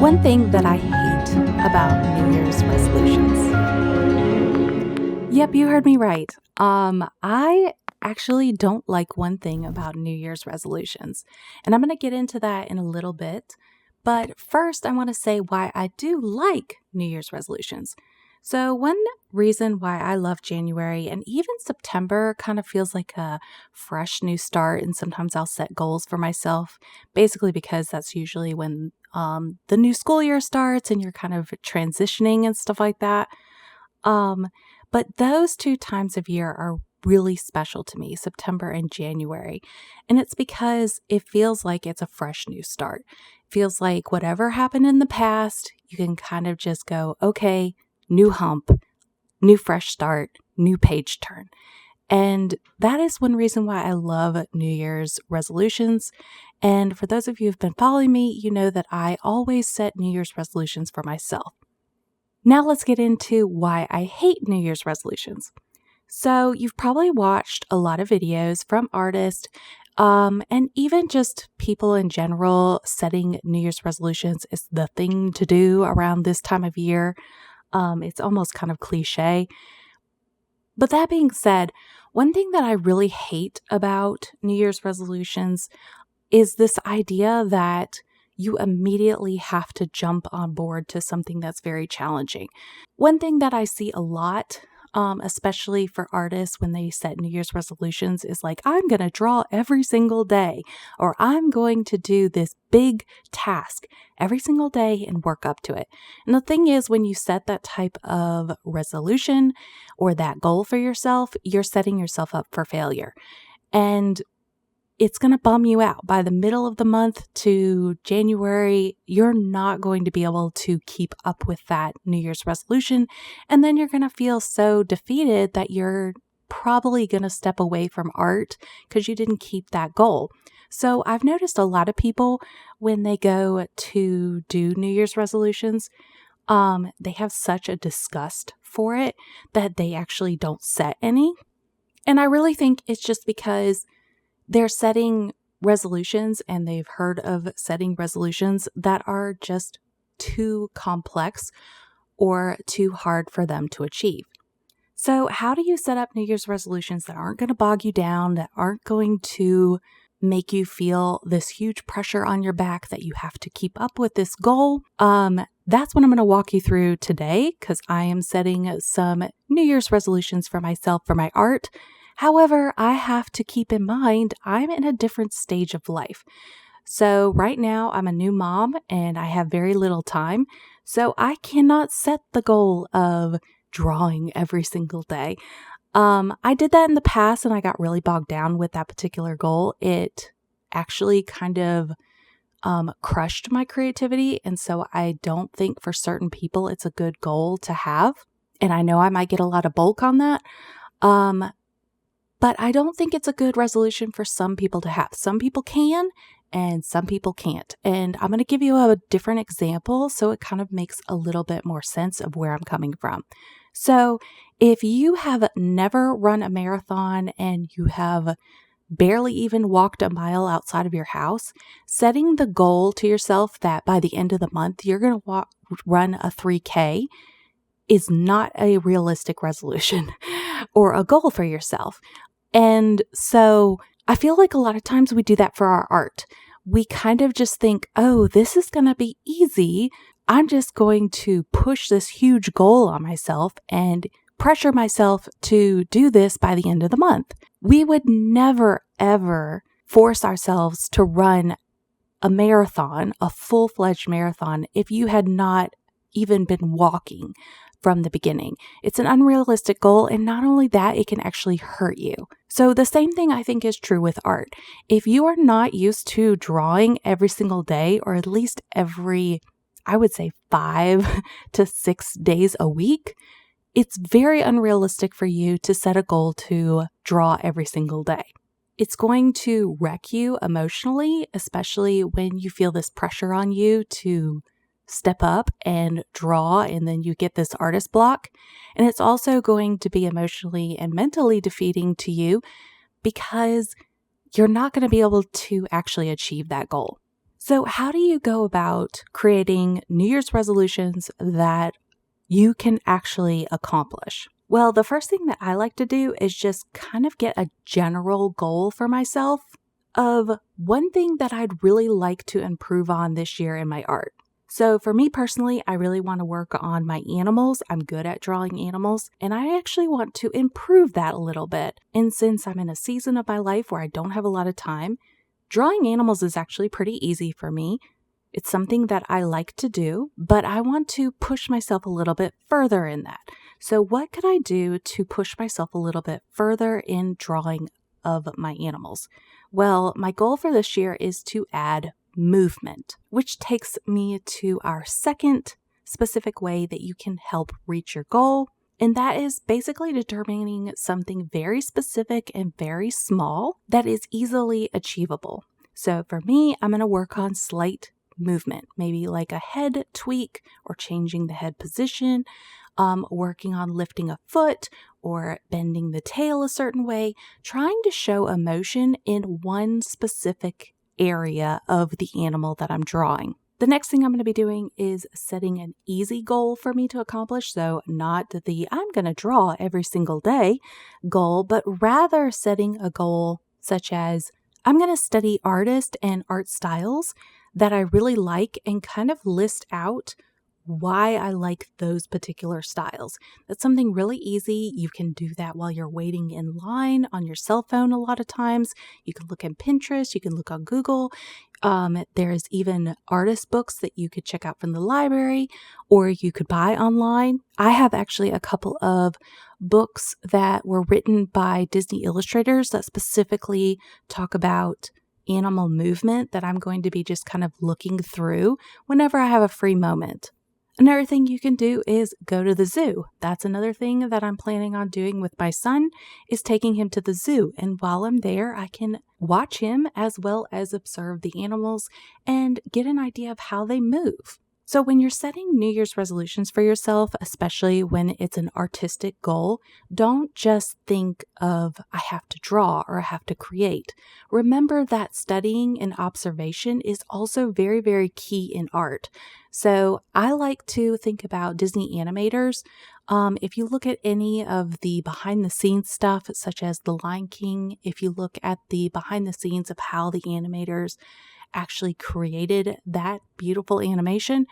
One thing that I hate about New Year's resolutions. Yep, you heard me right. I actually don't like one thing about New Year's resolutions, and I'm going to get into that in a little bit. But first, I want to say why I do like New Year's resolutions. So, one reason why I love January and even September kind of feels like a fresh new start, and sometimes I'll set goals for myself, basically because that's usually when the new school year starts and you're kind of transitioning and stuff like that. Um, but those two times of year are really special to me, September and January. And it's because it feels like it's a fresh new start. It feels like whatever happened in the past, you can kind of just go, okay, new hump, new fresh start, new page turn. And that is one reason why I love New Year's resolutions. And for those of you who've been following me, you know that I always set New Year's resolutions for myself. Now let's get into why I hate New Year's resolutions. So you've probably watched a lot of videos from artists and even just people in general setting New Year's resolutions is the thing to do around this time of year. It's almost kind of cliche. But that being said, one thing that I really hate about New Year's resolutions is this idea that you immediately have to jump on board to something that's very challenging. One thing that I see a lot, especially for artists when they set New Year's resolutions, is like, I'm going to draw every single day, or I'm going to do this big task every single day and work up to it. And the thing is, when you set that type of resolution or that goal for yourself, you're setting yourself up for failure. And it's going to bum you out. By the middle of the month to January, you're not going to be able to keep up with that New Year's resolution. And then you're going to feel so defeated that you're probably going to step away from art because you didn't keep that goal. So I've noticed a lot of people when they go to do New Year's resolutions, they have such a disgust for it that they actually don't set any. And I really think it's just because they're setting resolutions and they've heard of setting resolutions that are just too complex or too hard for them to achieve. So how do you set up New Year's resolutions that aren't going to bog you down, that aren't going to make you feel this huge pressure on your back that you have to keep up with this goal? That's what I'm going to walk you through today because I am setting some New Year's resolutions for myself for my art. However, I have to keep in mind I'm in a different stage of life. So right now I'm a new mom and I have very little time. So I cannot set the goal of drawing every single day. I did that in the past and I got really bogged down with that particular goal. It actually kind of crushed my creativity. And so I don't think for certain people it's a good goal to have. And I know I might get a lot of bulk on that. But I don't think it's a good resolution for some people to have. Some people can and some people can't. And I'm going to give you a different example so it kind of makes a little bit more sense of where I'm coming from. So if you have never run a marathon and you have barely even walked a mile outside of your house, setting the goal to yourself that by the end of the month you're going to run a 3K is not a realistic resolution or a goal for yourself. And so I feel like a lot of times we do that for our art. We kind of just think, oh, this is going to be easy. I'm just going to push this huge goal on myself and pressure myself to do this by the end of the month. We would never, ever force ourselves to run a marathon, a full-fledged marathon, if you had not even been walking from the beginning. It's an unrealistic goal, and not only that, it can actually hurt you. So the same thing I think is true with art. If you are not used to drawing every single day, or at least every, I would say 5 to 6 days a week, it's very unrealistic for you to set a goal to draw every single day. It's going to wreck you emotionally, especially when you feel this pressure on you to step up and draw, and then you get this artist block. And it's also going to be emotionally and mentally defeating to you because you're not going to be able to actually achieve that goal. So, how do you go about creating New Year's resolutions that you can actually accomplish? Well, the first thing that I like to do is just kind of get a general goal for myself of one thing that I'd really like to improve on this year in my art. So, for me personally, I really want to work on my animals. I'm good at drawing animals, and I actually want to improve that a little bit. And since I'm in a season of my life where I don't have a lot of time, drawing animals is actually pretty easy for me. It's something that I like to do, but I want to push myself a little bit further in that. So, what could I do to push myself a little bit further in drawing of my animals? Well, my goal for this year is to add movement, which takes me to our second specific way that you can help reach your goal. And that is basically determining something very specific and very small that is easily achievable. So for me, I'm going to work on slight movement, maybe like a head tweak or changing the head position, working on lifting a foot or bending the tail a certain way, trying to show emotion in one specific area of the animal that I'm drawing. The next thing I'm going to be doing is setting an easy goal for me to accomplish. So not the I'm going to draw every single day goal, but rather setting a goal such as I'm going to study artists and art styles that I really like and kind of list out why I like those particular styles. That's something really easy. You can do that while you're waiting in line on your cell phone a lot of times. You can look in Pinterest, you can look on Google. There's even artist books that you could check out from the library or you could buy online. I have actually a couple of books that were written by Disney illustrators that specifically talk about animal movement that I'm going to be just kind of looking through whenever I have a free moment. Another thing you can do is go to the zoo. That's another thing that I'm planning on doing with my son is taking him to the zoo. And while I'm there, I can watch him as well as observe the animals and get an idea of how they move. So when you're setting New Year's resolutions for yourself, especially when it's an artistic goal, don't just think of I have to draw or I have to create. Remember that studying and observation is also very, very key in art. So I like to think about Disney animators. If you look at any of the behind the scenes stuff, such as The Lion King, if you look at the behind the scenes of how the animators actually created that beautiful animation,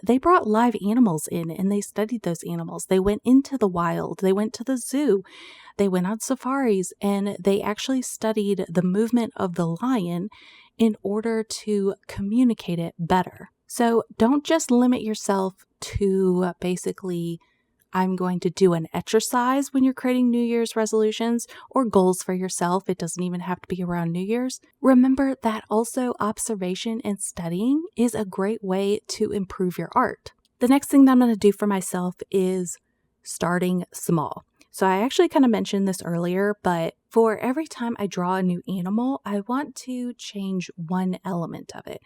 they brought live animals in and they studied those animals. They went into the wild, they went to the zoo, they went on safaris, and they actually studied the movement of the lion in order to communicate it better. So don't just limit yourself to basically I'm going to do an exercise when you're creating New Year's resolutions or goals for yourself. It doesn't even have to be around New Year's. Remember that also observation and studying is a great way to improve your art. The next thing that I'm going to do for myself is starting small. So I actually kind of mentioned this earlier, but for every time I draw a new animal, I want to change one element of it.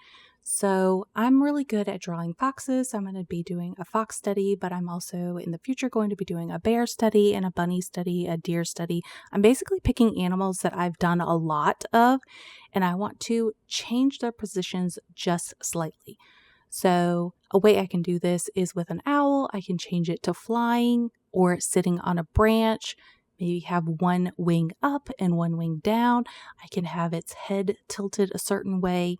So I'm really good at drawing foxes. I'm going to be doing a fox study, but I'm also in the future going to be doing a bear study and a bunny study, a deer study. I'm basically picking animals that I've done a lot of, and I want to change their positions just slightly. So a way I can do this is with an owl. I can change it to flying or sitting on a branch. Maybe have one wing up and one wing down. I can have its head tilted a certain way.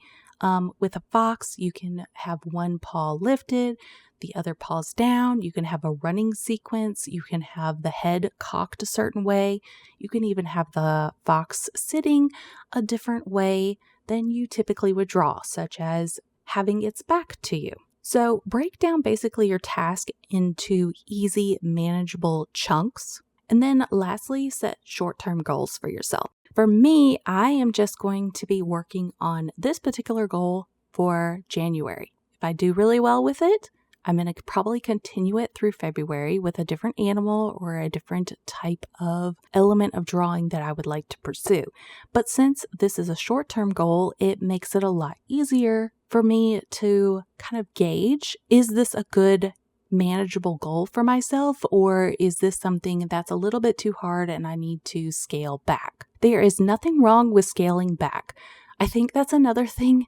With a fox, you can have one paw lifted, the other paw's down. You can have a running sequence. You can have the head cocked a certain way. You can even have the fox sitting a different way than you typically would draw, such as having its back to you. So break down basically your task into easy, manageable chunks. And then lastly, set short-term goals for yourself. For me, I am just going to be working on this particular goal for January. If I do really well with it, I'm going to probably continue it through February with a different animal or a different type of element of drawing that I would like to pursue. But since this is a short-term goal, it makes it a lot easier for me to kind of gauge, is this a good manageable goal for myself, or is this something that's a little bit too hard and I need to scale back? There is nothing wrong with scaling back. I think that's another thing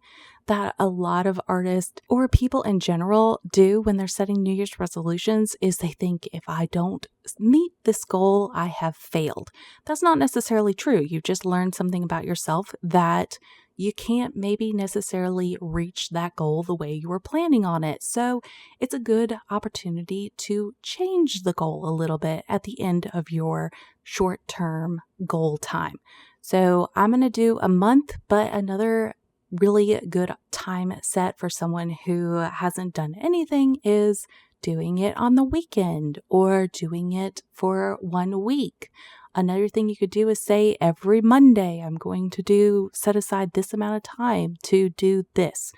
that a lot of artists or people in general do when they're setting New Year's resolutions is they think if I don't meet this goal, I have failed. That's not necessarily true. You just learned something about yourself that you can't maybe necessarily reach that goal the way you were planning on it. So it's a good opportunity to change the goal a little bit at the end of your short-term goal time. So I'm going to do a month, but another really good time set for someone who hasn't done anything is doing it on the weekend or doing it for 1 week. Another thing you could do is say every Monday, I'm going to set aside this amount of time to do this.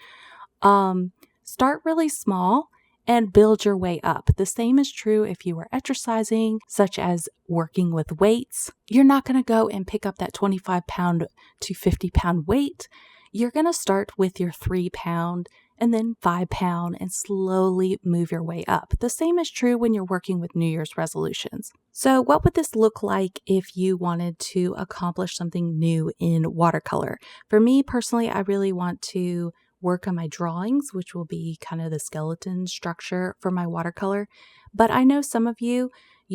Start really small and build your way up. The same is true if you are exercising, such as working with weights. You're not going to go and pick up that 25-pound to 50-pound weight. You're going to start with your 3-pound and then 5-pound and slowly move your way up. The same is true when you're working with New Year's resolutions. So what would this look like if you wanted to accomplish something new in watercolor? For me personally, I really want to work on my drawings, which will be kind of the skeleton structure for my watercolor. But I know some of you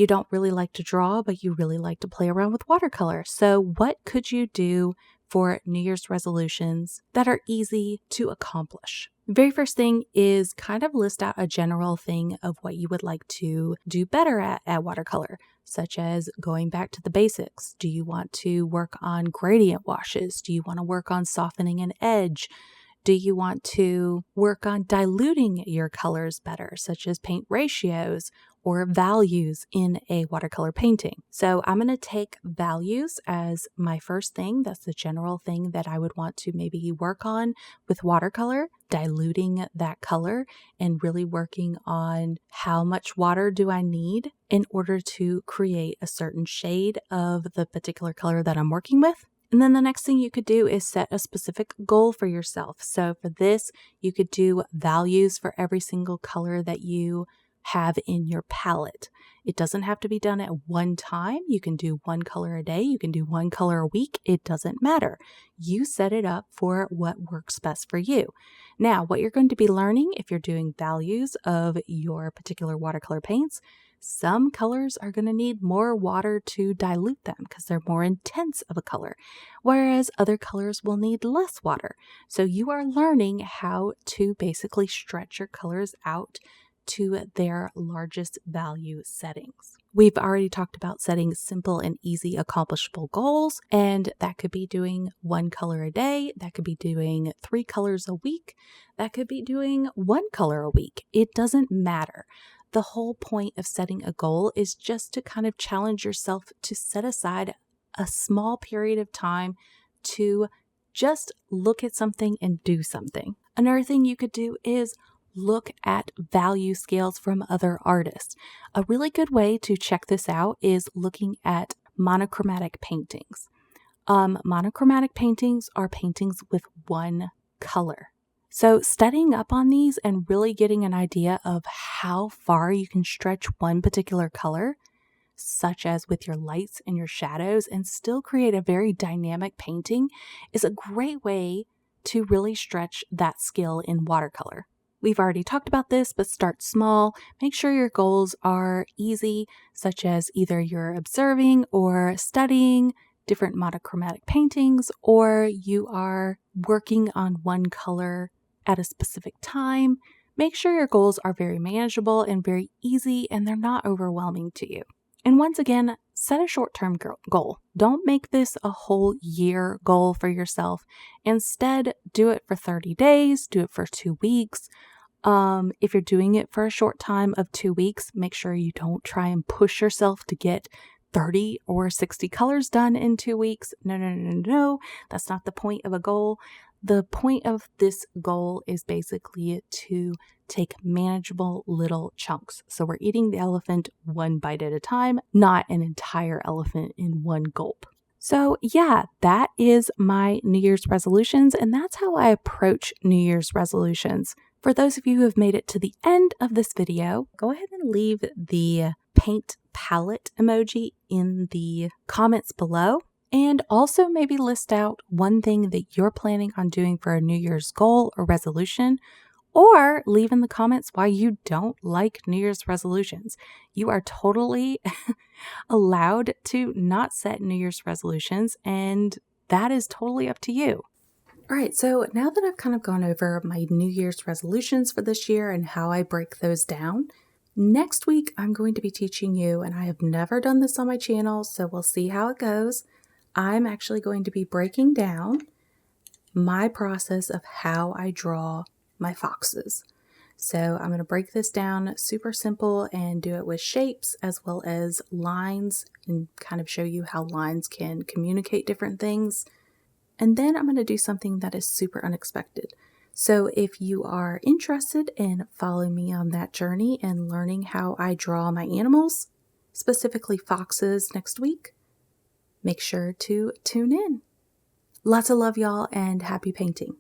don't really like to draw, but you really like to play around with watercolor. So what could you do for New Year's resolutions that are easy to accomplish? The very first thing is kind of list out a general thing of what you would like to do better at watercolor, such as going back to the basics. Do you want to work on gradient washes? Do you want to work on softening an edge? Do you want to work on diluting your colors better, such as paint ratios or values in a watercolor painting? So I'm going to take values as my first thing. That's the general thing that I would want to maybe work on with watercolor, diluting that color and really working on how much water do I need in order to create a certain shade of the particular color that I'm working with. And then the next thing you could do is set a specific goal for yourself. So for this, you could do values for every single color that you have in your palette. It doesn't have to be done at one time. You can do one color a day. You can do one color a week. It doesn't matter. You set it up for what works best for you. Now, what you're going to be learning if you're doing values of your particular watercolor paints, some colors are going to need more water to dilute them because they're more intense of a color, whereas other colors will need less water. So you are learning how to basically stretch your colors out to their largest value settings. We've already talked about setting simple and easy accomplishable goals, and that could be doing one color a day, that could be doing 3 colors a week, that could be doing 1 color a week. It doesn't matter. The whole point of setting a goal is just to kind of challenge yourself to set aside a small period of time to just look at something and do something. Another thing you could do is look at value scales from other artists. A really good way to check this out is looking at monochromatic paintings. Monochromatic paintings are paintings with one color. So studying up on these and really getting an idea of how far you can stretch one particular color, such as with your lights and your shadows, and still create a very dynamic painting is a great way to really stretch that skill in watercolor. We've already talked about this, but start small. Make sure your goals are easy, such as either you're observing or studying different monochromatic paintings, or you are working on one color at a specific time. Make sure your goals are very manageable and very easy and they're not overwhelming to you. And once again, set a short-term goal. Don't make this a whole year goal for yourself. Instead, do it for 30 days, do it for 2 weeks. If you're doing it for a short time of 2 weeks, make sure you don't try and push yourself to get 30 or 60 colors done in 2 weeks. No. That's not the point of a goal. The point of this goal is basically to take manageable little chunks. So we're eating the elephant one bite at a time, not an entire elephant in one gulp. So yeah, that is my New Year's resolutions, and that's how I approach New Year's resolutions. For those of you who have made it to the end of this video, go ahead and leave the paint palette emoji in the comments below. And also maybe list out one thing that you're planning on doing for a New Year's goal or resolution, or leave in the comments why you don't like New Year's resolutions. You are totally allowed to not set New Year's resolutions, and that is totally up to you. All right, so now that I've kind of gone over my New Year's resolutions for this year and how I break those down, next week I'm going to be teaching you, and I have never done this on my channel, so we'll see how it goes. I'm actually going to be breaking down my process of how I draw my foxes. So I'm going to break this down super simple and do it with shapes as well as lines and kind of show you how lines can communicate different things. And then I'm going to do something that is super unexpected. So if you are interested in following me on that journey and learning how I draw my animals, specifically foxes, next week, make sure to tune in. Lots of love, y'all, and happy painting.